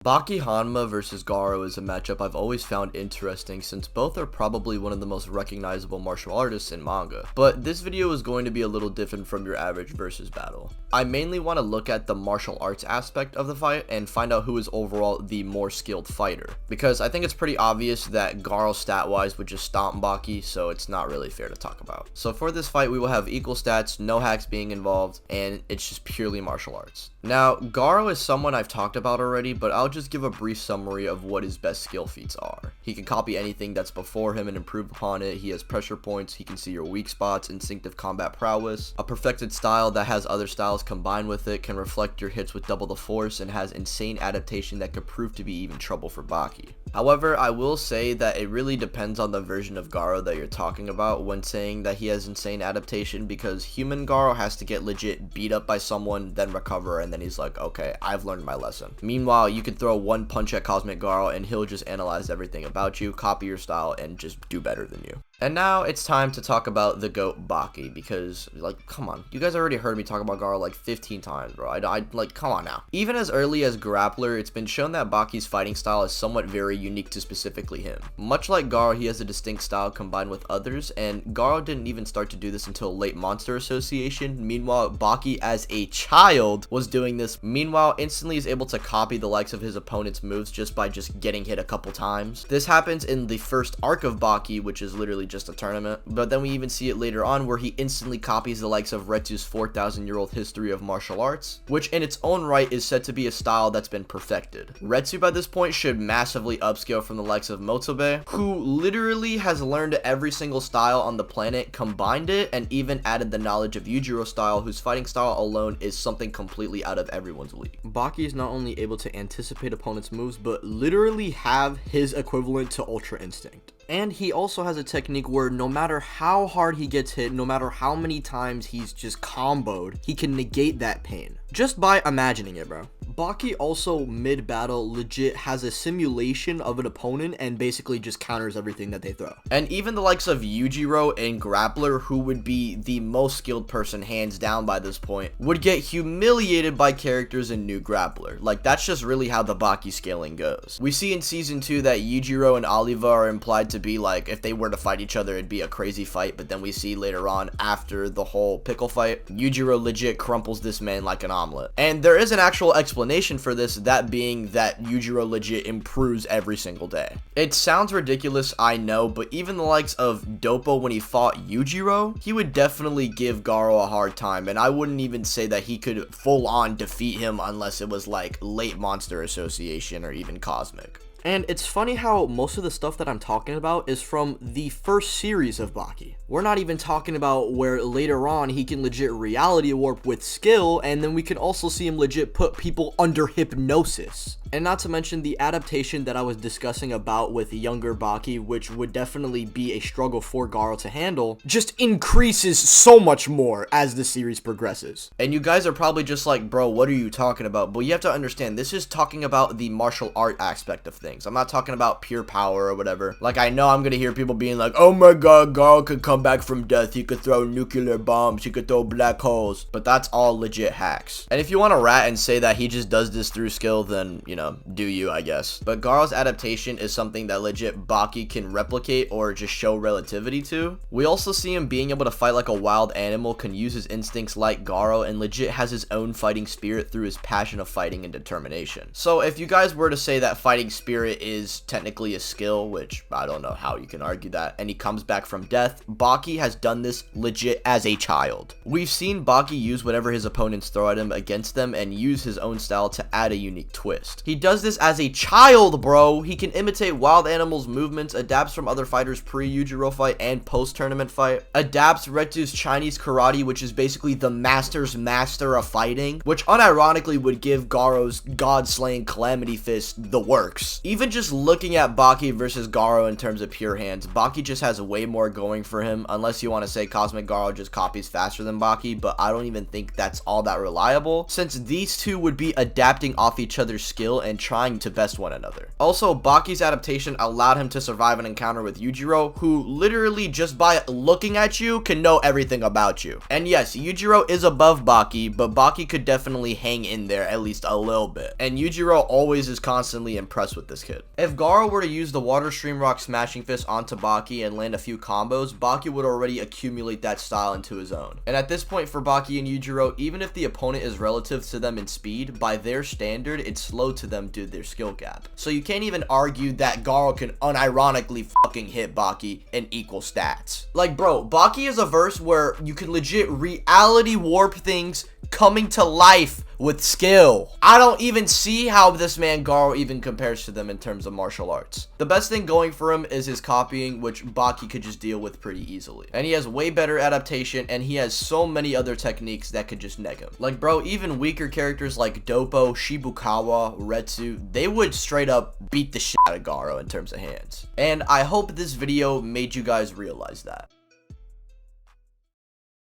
Baki Hanma versus Garou is a matchup I've always found interesting since both are probably one of the most recognizable martial artists in manga, but this video is going to be a little different from your average versus battle. I mainly want to look at the martial arts aspect of the fight and find out who is overall the more skilled fighter, because I think it's pretty obvious that Garou stat-wise would just stomp Baki, so it's not really fair to talk about. So for this fight we will have equal stats, no hacks being involved, and it's just purely martial arts. Now, Garou is someone I've talked about already, but I'll just give a brief summary of what his best skill feats are. He can copy anything that's before him and improve upon it. He has pressure points, he can see your weak spots, instinctive combat prowess, a perfected style that has other styles combined with it, can reflect your hits with double the force, and has insane adaptation that could prove to be even trouble for Baki. However, I will say that it really depends on the version of Garou that you're talking about when saying that he has insane adaptation, because human Garou has to get legit beat up by someone, then recover, and then he's like, okay, I've learned my lesson. Meanwhile, you could throw one punch at Cosmic Garou and he'll just analyze everything about you, copy your style, and just do better than you. And now it's time to talk about the GOAT Baki, because, like, come on. You guys already heard me talk about Garou like 15 times, bro. I like, come on now. Even as early as Grappler, it's been shown that Baki's fighting style is somewhat very unique to specifically him. Much like Garou, he has a distinct style combined with others, and Garou didn't even start to do this until late Monster Association. Meanwhile, Baki as a child was doing this. Meanwhile, instantly is able to copy the likes of his opponent's moves just by just getting hit a couple times. This happens in the first arc of Baki, which is literally just a tournament, but then we even see it later on where he instantly copies the likes of Retsu's 4,000-year-old history of martial arts, which in its own right is said to be a style that's been perfected. Retsu by this point should massively upscale from the likes of Motobe, who literally has learned every single style on the planet, combined it, and even added the knowledge of Yujiro style, whose fighting style alone is something completely out of everyone's league. Baki is not only able to anticipate opponents' moves, but literally have his equivalent to Ultra Instinct. And he also has a technique where no matter how hard he gets hit, no matter how many times he's just comboed, he can negate that pain just by imagining it, bro. Baki also mid-battle legit has a simulation of an opponent and basically just counters everything that they throw. And even the likes of Yujiro and Grappler, who would be the most skilled person hands down by this point, would get humiliated by characters in New Grappler. Like, that's just really how the Baki scaling goes. We see in season 2 that Yujiro and Oliva are implied to be like, if they were to fight each other, it'd be a crazy fight, but then we see later on, after the whole pickle fight, Yujiro legit crumples this man like an omelet. And there is an actual explanation for this, that being that Yujiro legit improves every single day. It sounds ridiculous, I know, but even the likes of Doppo, when he fought Yujiro, he would definitely give Garou a hard time, and I wouldn't even say that he could full on defeat him unless it was like late Monster Association or even Cosmic. And it's funny how most of the stuff that I'm talking about is from the first series of Baki. We're not even talking about where later on he can legit reality warp with skill, and then we can also see him legit put people under hypnosis. And not to mention the adaptation that I was discussing about with younger Baki, which would definitely be a struggle for Garou to handle, just increases so much more as the series progresses. And you guys are probably just like, bro, what are you talking about? But you have to understand, this is talking about the martial art aspect of things. I'm not talking about pure power or whatever. Like, I know I'm gonna hear people being like, oh my god, Garou could come back from death, he could throw nuclear bombs, he could throw black holes, but that's all legit hacks. And if you want to rat and say that he just does this through skill, then, you know, do you, I guess. But Garou's adaptation is something that legit Baki can replicate or just show relativity to. We also see him being able to fight like a wild animal, can use his instincts like Garou, and legit has his own fighting spirit through his passion of fighting and determination. So if you guys were to say that fighting spirit is technically a skill, which I don't know how you can argue that, and he comes back from death, Baki has done this legit as a child. We've seen Baki use whatever his opponents throw at him against them and use his own style to add a unique twist. He does this as a child, bro. He can imitate wild animals' movements, adapts from other fighters' pre-Yujiro fight and post-tournament fight, adapts Retsu's Chinese karate, which is basically the master's master of fighting, which unironically would give Garou's god-slaying Calamity Fist the works. Even just looking at Baki versus Garou in terms of pure hands, Baki just has way more going for him, unless you want to say Cosmic Garou just copies faster than Baki, but I don't even think that's all that reliable, since these two would be adapting off each other's skill and trying to best one another. Also, Baki's adaptation allowed him to survive an encounter with Yujiro, who literally just by looking at you can know everything about you. And yes, Yujiro is above Baki, but Baki could definitely hang in there at least a little bit, and Yujiro always is constantly impressed with this kid. If Garou were to use the Water Stream Rock Smashing Fist onto Baki and land a few combos, Baki would already accumulate that style into his own. And at this point for Baki and Yujiro, even if the opponent is relative to them in speed, by their standard, it's slow to them due to their skill gap. So you can't even argue that Garou can unironically fucking hit Baki in equal stats. Like, bro, Baki is a verse where you can legit reality warp things coming to life with skill. I don't even see how this man Garou even compares to them in terms of martial arts. The best thing going for him is his copying, which Baki could just deal with pretty easily. And he has way better adaptation, and he has so many other techniques that could just neg him. Like, bro, even weaker characters like Doppo, Shibukawa, Retsu, they would straight up beat the shit out of Garou in terms of hands. And I hope this video made you guys realize that.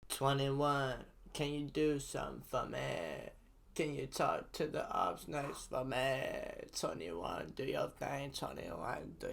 21, can you do something for me? Can you talk to the ops next for me? 21, do your thing, 21, do